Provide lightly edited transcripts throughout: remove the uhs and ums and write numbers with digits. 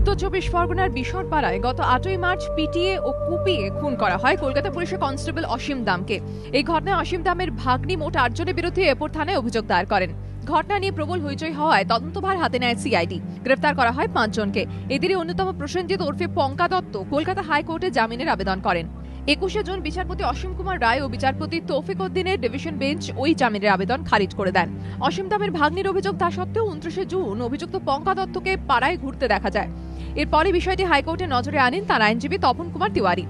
উত্তর 24 পরগনার বিশরপাড়ায় গত 8ই মার্চ পিটিয়ে ও কুপিয়ে খুন করা হয় কলকাতা পুলিশের কনস্টেবল অসীম দামকে। এই ঘটনায় অসীম দামের ভাগ্নি মোট 8 জনের বিরুদ্ধে এরপর থানায় অভিযোগ দায়ের করেন। ঘটনা নিয়ে প্রবল হইচই হওয়ায় তদন্তভার হাতে নেয় সিআইডি। গ্রেফতার করা হয় 5 জনকে। এদেরই অন্যতম প্রসেনজিৎ ওরফে পঙ্কা দত্ত কলকাতা হাইকোর্টে জামিনের আবেদন করেন। 21শে জুন বিচারপতি অসীম কুমার রায় ও বিচারপতি তৌফিক উদ্দিনের ডিভিশন বেঞ্চ ওই জামিনের আবেদন খারিজ করে দেন। অসীম দামের ভাগ্নির অভিযোগ তা সত্ত্বেও 29শে জুন অভিযুক্ত পঙ্কা দত্তকে পাড়ায় ঘুরতে দেখা যায়। এরপরে বিষয়টি হাইকোর্টের নজরে আনেন তার আইনজীবী তপন কুমার তিওয়ারি।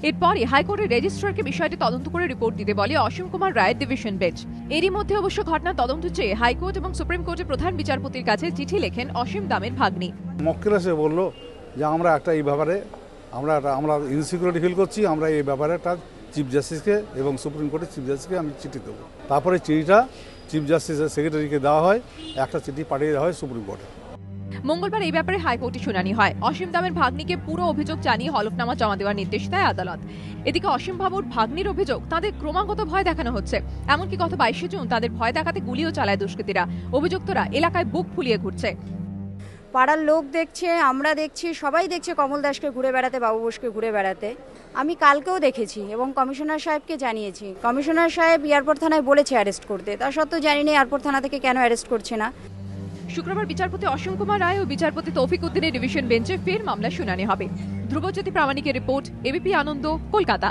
এরপরে হাইকোর্টের রেজিস্ট্রারকে বিষয়টি তদন্ত করে রিপোর্ট দিতে বলে অসীম কুমার রায়ের ডিভিশন বেঞ্চ। এরই মধ্যে অবশ্য ঘটনা তদন্ত চেয়ে হাইকোর্ট এবং সুপ্রিম কোর্টের প্রধান বিচারপতির কাছে চিঠি লেখেন অসীম দামের ভাগ্নি। মক্কেল এসে বলল যে আমরা এই ব্যাপারে আমরা ইনসিকিউরিটি ফিল করছি, আমরা এই ব্যাপারে একটা চিফ জাস্টিসকে এবং সুপ্রিম কোর্টের চিফ জাস্টিসকে আমি চিঠি দেবো। তারপরে চিঠিটা চিফ জাস্টিসের সেক্রেটারিকে দেওয়া হয়, একটা চিঠি পাঠিয়ে দেওয়া হয় সুপ্রিম কোর্টে। মঙ্গলবার এই ব্যাপারে হাইকোর্টে শুনানি হয়। অসীম দামের ভাগ্নিকে পুরো অভিযোগ জানিয়ে হলফনামা জমা দেওয়ার নির্দেশ দেয় আদালত। এদিকে অসীম বাবুর ভাগ্নির অভিযোগ তাদের ক্রমাগত ভয় দেখানো হচ্ছে। এমনকি গত 22শে জুন তাদের ভয় দেখাতে গুলিও চালায় দুষ্কৃতীরা। অভিযুক্তরা এলাকায় বুক ফুলিয়ে ঘুরছে। পাড়ার লোক দেখছে, আমরা দেখছি, সবাই দেখছে কমল দাসকে ঘুরে বেড়াতে, বাবু বোসকে ঘুরে বেড়াতে। আমি কালকেও দেখেছি এবং কমিশনার সাহেবকে জানিয়েছি। কমিশনার সাহেব এয়ারপোর্ট থানায় বলেছে অ্যারেস্ট করতে, তা সত্ত্বেও জানি না এয়ারপোর্ট থানা থেকে কেন অ্যারেস্ট করছে না। শুক্রবার বিচারপতি অসীম কুমার রায় ও বিচারপতি তৌফিক উদ্দিনের ডিভিশন বেঞ্চে ফের মামলা শুনানি হবে। ধ্রুবজ্যোতি প্রামাণিকের রিপোর্ট, এবিপি আনন্দ, কলকাতা।